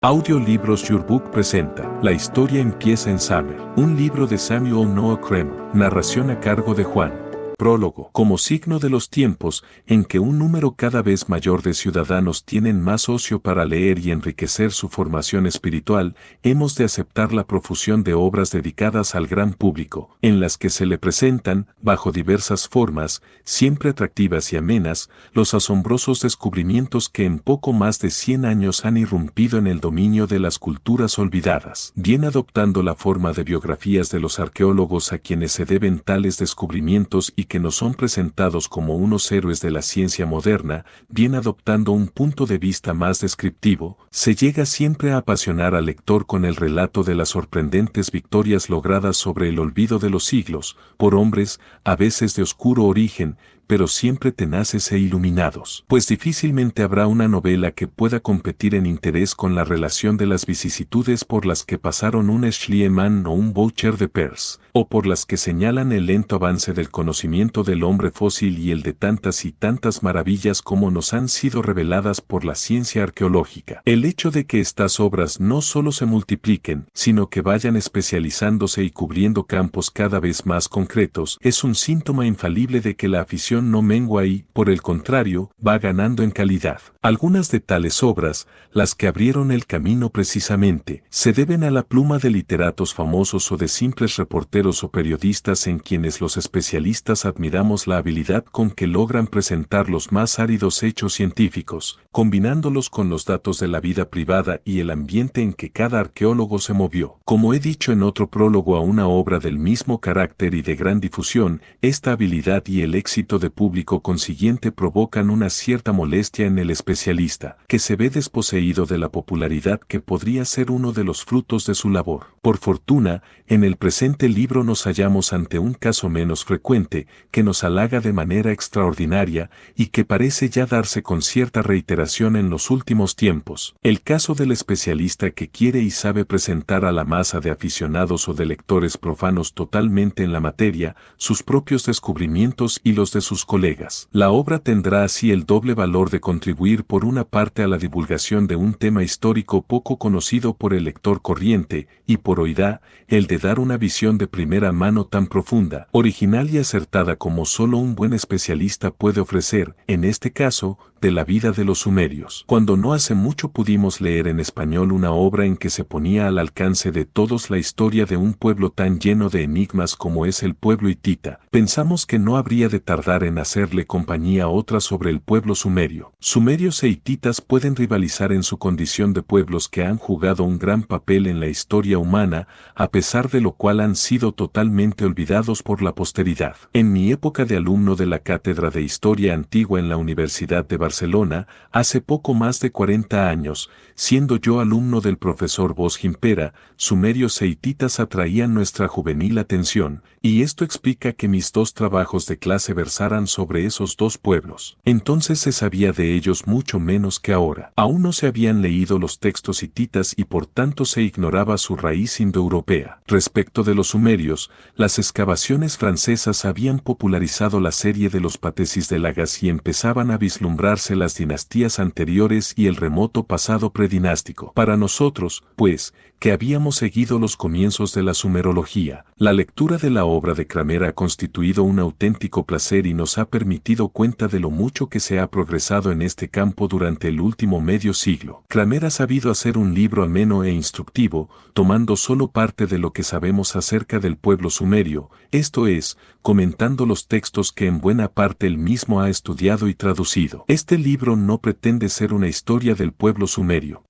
Audiolibros Your Book presenta La historia empieza en Summer, un libro de Samuel Noah Kramer, narración a cargo de Juan. Prólogo. Como signo de los tiempos en que un número cada vez mayor de ciudadanos tienen más ocio para leer y enriquecer su formación espiritual, hemos de aceptar la profusión de obras dedicadas al gran público, en las que se le presentan, bajo diversas formas, siempre atractivas y amenas, los asombrosos descubrimientos que en poco más de 100 años han irrumpido en el dominio de las culturas olvidadas, bien adoptando la forma de biografías de los arqueólogos a quienes se deben tales descubrimientos y que nos son presentados como unos héroes de la ciencia moderna, bien adoptando un punto de vista más descriptivo, se llega siempre a apasionar al lector con el relato de las sorprendentes victorias logradas sobre el olvido de los siglos, por hombres, a veces de oscuro origen, pero siempre tenaces e iluminados. Pues difícilmente habrá una novela que pueda competir en interés con la relación de las vicisitudes por las que pasaron un Schliemann o un Boucher de Perse, o por las que señalan el lento avance del conocimiento del hombre fósil y el de tantas y tantas maravillas como nos han sido reveladas por la ciencia arqueológica. El hecho de que estas obras no solo se multipliquen, sino que vayan especializándose y cubriendo campos cada vez más concretos, es un síntoma infalible de que la afición no mengua y, por el contrario, va ganando en calidad. Algunas de tales obras, las que abrieron el camino precisamente, se deben a la pluma de literatos famosos o de simples reporteros o periodistas en quienes los especialistas admiramos la habilidad con que logran presentar los más áridos hechos científicos, combinándolos con los datos de la vida privada y el ambiente en que cada arqueólogo se movió. Como he dicho en otro prólogo a una obra del mismo carácter y de gran difusión, esta habilidad y el éxito de público consiguiente provocan una cierta molestia en el especialista, que se ve desposeído de la popularidad que podría ser uno de los frutos de su labor. Por fortuna, en el presente libro nos hallamos ante un caso menos frecuente, que nos halaga de manera extraordinaria y que parece ya darse con cierta reiteración en los últimos tiempos. El caso del especialista que quiere y sabe presentar a la masa de aficionados o de lectores profanos totalmente en la materia, sus propios descubrimientos y los de sus colegas. La obra tendrá así el doble valor de contribuir por una parte a la divulgación de un tema histórico poco conocido por el lector corriente, y por oída, el de dar una visión de primera mano tan profunda, original y acertada como solo un buen especialista puede ofrecer, en este caso, de la vida de los sumerios. Cuando no hace mucho pudimos leer en español una obra en que se ponía al alcance de todos la historia de un pueblo tan lleno de enigmas como es el pueblo hitita, pensamos que no habría de tardar en hacerle compañía a otra sobre el pueblo sumerio. Sumerios e hititas pueden rivalizar en su condición de pueblos que han jugado un gran papel en la historia humana, a pesar de lo cual han sido totalmente olvidados por la posteridad. En mi época de alumno de la Cátedra de Historia Antigua en la Universidad de Barcelona, hace poco más de 40 años, siendo yo alumno del profesor Bosch Gimpera, sumerios e hititas atraían nuestra juvenil atención, y esto explica que mis dos trabajos de clase versaran sobre esos dos pueblos. Entonces se sabía de ellos mucho menos que ahora. Aún no se habían leído los textos hititas y por tanto se ignoraba su raíz indoeuropea. Respecto de los sumerios, las excavaciones francesas habían popularizado la serie de los patesis de Lagas y empezaban a vislumbrarse las dinastías anteriores y el remoto pasado predinástico. Para nosotros, pues, que habíamos seguido los comienzos de la sumerología, la lectura de la obra de Kramer ha constituido un auténtico placer y nos ha permitido cuenta de lo mucho que se ha progresado en este campo durante el último medio siglo. Kramer ha sabido hacer un libro ameno e instructivo, tomando solo parte de lo que sabemos acerca del pueblo sumerio, esto es, comentando los textos que en buena parte él mismo ha estudiado y traducido. Este libro no pretende ser una historia del pueblo sumerio.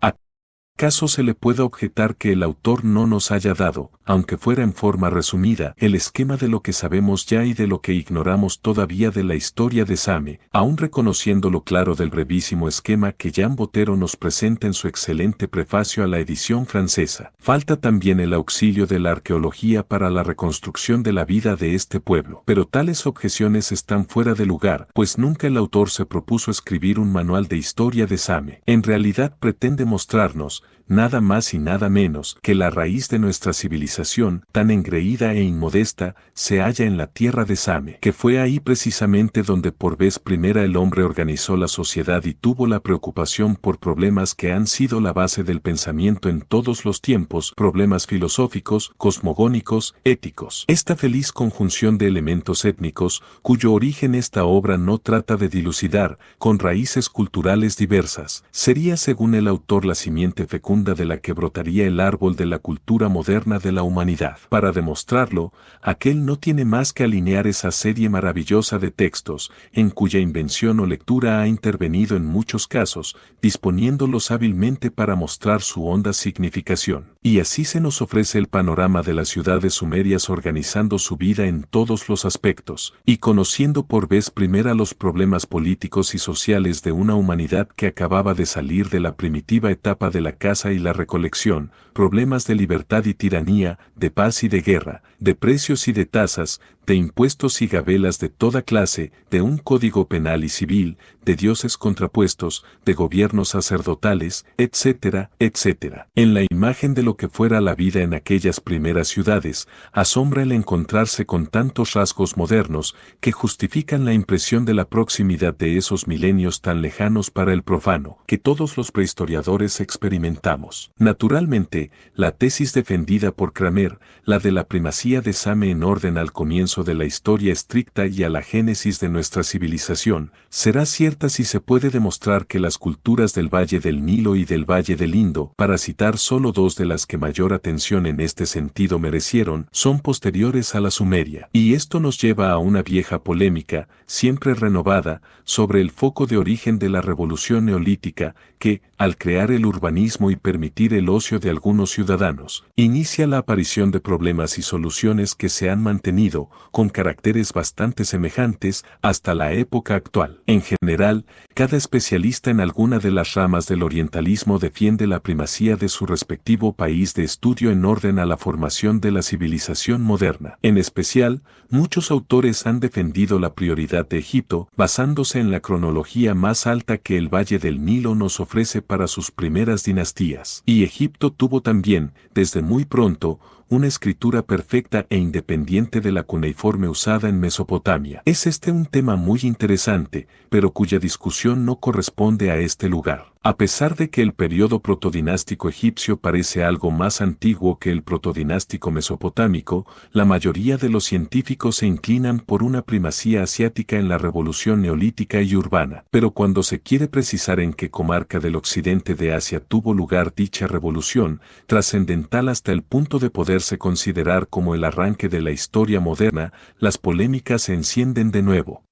¿Acaso se le pueda objetar que el autor no nos haya dado, aunque fuera en forma resumida, el esquema de lo que sabemos ya y de lo que ignoramos todavía de la historia de Same, aun reconociendo lo claro del brevísimo esquema que Jean Botero nos presenta en su excelente prefacio a la edición francesa? Falta también el auxilio de la arqueología para la reconstrucción de la vida de este pueblo. Pero tales objeciones están fuera de lugar, pues nunca el autor se propuso escribir un manual de historia de Same. En realidad pretende mostrarnos, nada más y nada menos que la raíz de nuestra civilización, tan engreída e inmodesta, se halla en la tierra de Same, que fue ahí precisamente donde por vez primera el hombre organizó la sociedad y tuvo la preocupación por problemas que han sido la base del pensamiento en todos los tiempos, problemas filosóficos, cosmogónicos, éticos. Esta feliz conjunción de elementos étnicos, cuyo origen esta obra no trata de dilucidar, con raíces culturales diversas, sería según el autor la simiente fecunda de la que brotaría el árbol de la cultura moderna de la humanidad. Para demostrarlo, aquel no tiene más que alinear esa serie maravillosa de textos, en cuya invención o lectura ha intervenido en muchos casos, disponiéndolos hábilmente para mostrar su honda significación. Y así se nos ofrece el panorama de las ciudades sumerias organizando su vida en todos los aspectos, y conociendo por vez primera los problemas políticos y sociales de una humanidad que acababa de salir de la primitiva etapa de la caza y la recolección, problemas de libertad y tiranía, de paz y de guerra, de precios y de tasas, de impuestos y gabelas de toda clase, de un código penal y civil, de dioses contrapuestos, de gobiernos sacerdotales, etcétera, etcétera. En la imagen de lo que fuera la vida en aquellas primeras ciudades, asombra el encontrarse con tantos rasgos modernos que justifican la impresión de la proximidad de esos milenios tan lejanos para el profano, que todos los prehistoriadores experimentamos. Naturalmente, la tesis defendida por Kramer, la de la primacía de Same en orden al comienzo de la historia estricta y a la génesis de nuestra civilización, será cierta si se puede demostrar que las culturas del Valle del Nilo y del Valle del Indo, para citar solo dos de las que mayor atención en este sentido merecieron, son posteriores a la Sumeria. Y esto nos lleva a una vieja polémica, siempre renovada, sobre el foco de origen de la revolución neolítica, que, al crear el urbanismo y permitir el ocio de algunos ciudadanos, inicia la aparición de problemas y soluciones que se han mantenido, con caracteres bastante semejantes, hasta la época actual. En general, cada especialista en alguna de las ramas del orientalismo defiende la primacía de su respectivo país de estudio en orden a la formación de la civilización moderna. En especial, muchos autores han defendido la prioridad de Egipto, basándose en la cronología más alta que el Valle del Nilo nos ofrece para sus primeras dinastías. Y Egipto tuvo también, desde muy pronto, una escritura perfecta e independiente de la cuneiforme usada en Mesopotamia. Es este un tema muy interesante, pero cuya discusión no corresponde a este lugar. A pesar de que el periodo protodinástico egipcio parece algo más antiguo que el protodinástico mesopotámico, la mayoría de los científicos se inclinan por una primacía asiática en la revolución neolítica y urbana. Pero cuando se quiere precisar en qué comarca del occidente de Asia tuvo lugar dicha revolución, trascendental hasta el punto de poderse considerar como el arranque de la historia moderna, las polémicas se encienden de nuevo.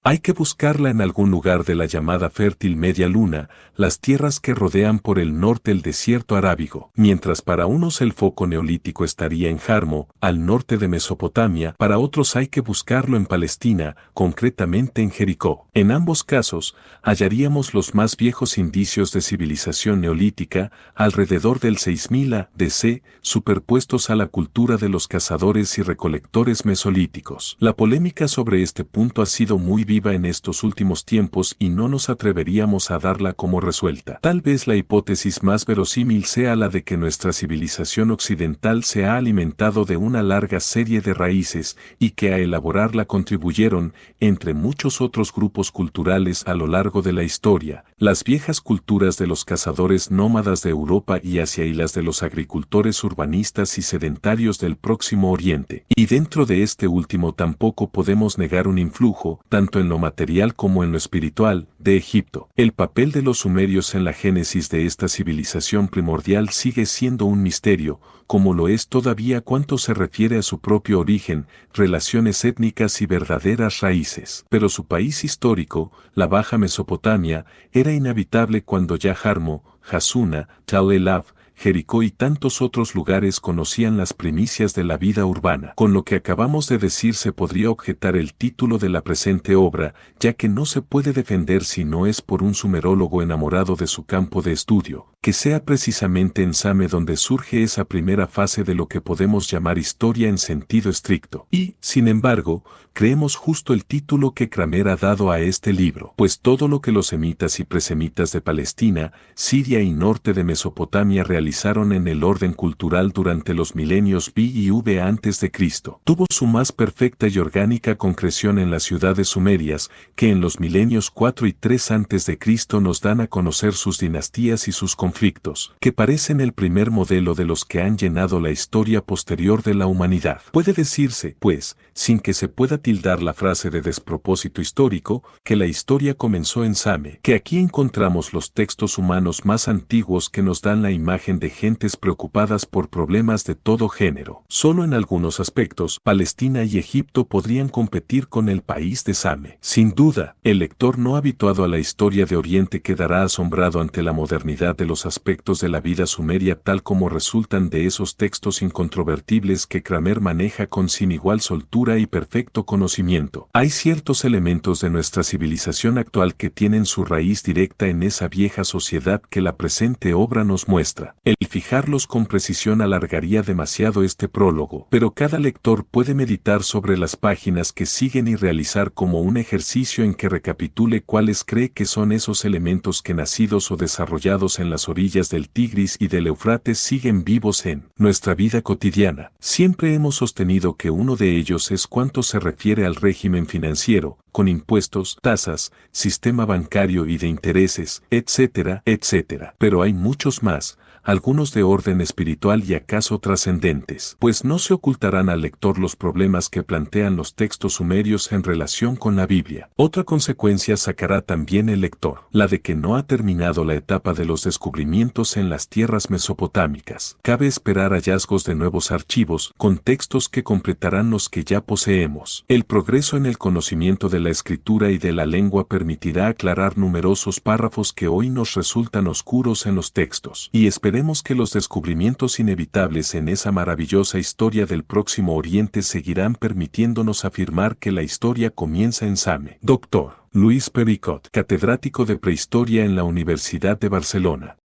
Hay que buscarla en algún lugar de la llamada fértil Media Luna, las tierras que rodean por el norte el desierto arábigo, mientras para unos el foco neolítico estaría en Jarmo, al norte de Mesopotamia, para otros hay que buscarlo en Palestina, concretamente en Jericó. En ambos casos, hallaríamos los más viejos indicios de civilización neolítica, alrededor del 6000 a.C., superpuestos a la cultura de los cazadores y recolectores mesolíticos. La polémica sobre este punto ha sido muy viva en estos últimos tiempos y no nos atreveríamos a darla como resuelta. Tal vez la hipótesis más verosímil sea la de que nuestra civilización occidental se ha alimentado de una larga serie de raíces y que a elaborarla contribuyeron, entre muchos otros grupos culturales a lo largo de la historia, las viejas culturas de los cazadores nómadas de Europa y Asia y las de los agricultores urbanistas y sedentarios del Próximo Oriente. Y dentro de este último tampoco podemos negar un influjo, tanto en lo material como en lo espiritual, de Egipto. El papel de los sumerios en la génesis de esta civilización primordial sigue siendo un misterio, como lo es todavía cuanto se refiere a su propio origen, relaciones étnicas y verdaderas raíces. Pero su país histórico, la Baja Mesopotamia, era inhabitable cuando ya Jarmo, Hassuna, Tal el-Af, Jericó y tantos otros lugares conocían las primicias de la vida urbana. Con lo que acabamos de decir se podría objetar el título de la presente obra, ya que no se puede defender si no es por un sumerólogo enamorado de su campo de estudio, que sea precisamente en Same donde surge esa primera fase de lo que podemos llamar historia en sentido estricto. Y, sin embargo, creemos justo el título que Kramer ha dado a este libro, pues todo lo que los semitas y presemitas de Palestina, Siria y norte de Mesopotamia realizaron en el orden cultural durante los milenios B y V antes de Cristo, tuvo su más perfecta y orgánica concreción en las ciudades sumerias, que en los milenios 4 y 3 antes de Cristo nos dan a conocer sus dinastías y sus conflictos, que parecen el primer modelo de los que han llenado la historia posterior de la humanidad. Puede decirse, pues, sin que se pueda tildar la frase de despropósito histórico, que la historia comenzó en Same, que aquí encontramos los textos humanos más antiguos que nos dan la imagen de gentes preocupadas por problemas de todo género. Solo en algunos aspectos, Palestina y Egipto podrían competir con el país de Same. Sin duda, el lector no habituado a la historia de Oriente quedará asombrado ante la modernidad de los aspectos de la vida sumeria tal como resultan de esos textos incontrovertibles que Kramer maneja con sin igual soltura y perfecto conocimiento. Hay ciertos elementos de nuestra civilización actual que tienen su raíz directa en esa vieja sociedad que la presente obra nos muestra. El fijarlos con precisión alargaría demasiado este prólogo, pero cada lector puede meditar sobre las páginas que siguen y realizar como un ejercicio en que recapitule cuáles cree que son esos elementos que nacidos o desarrollados en las orillas del Tigris y del Éufrates siguen vivos en nuestra vida cotidiana. Siempre hemos sostenido que uno de ellos es cuanto se refiere al régimen financiero, con impuestos, tasas, sistema bancario y de intereses, etcétera, etcétera. Pero hay muchos más, algunos de orden espiritual y acaso trascendentes, pues no se ocultarán al lector los problemas que plantean los textos sumerios en relación con la Biblia. Otra consecuencia sacará también el lector, la de que no ha terminado la etapa de los descubrimientos en las tierras mesopotámicas. Cabe esperar hallazgos de nuevos archivos, con textos que completarán los que ya poseemos. El progreso en el conocimiento de la escritura y de la lengua permitirá aclarar numerosos párrafos que hoy nos resultan oscuros en los textos, y esperemos que los descubrimientos inevitables en esa maravillosa historia del Próximo Oriente seguirán permitiéndonos afirmar que la historia comienza en Same. Dr. Luis Pericot, catedrático de Prehistoria en la Universidad de Barcelona.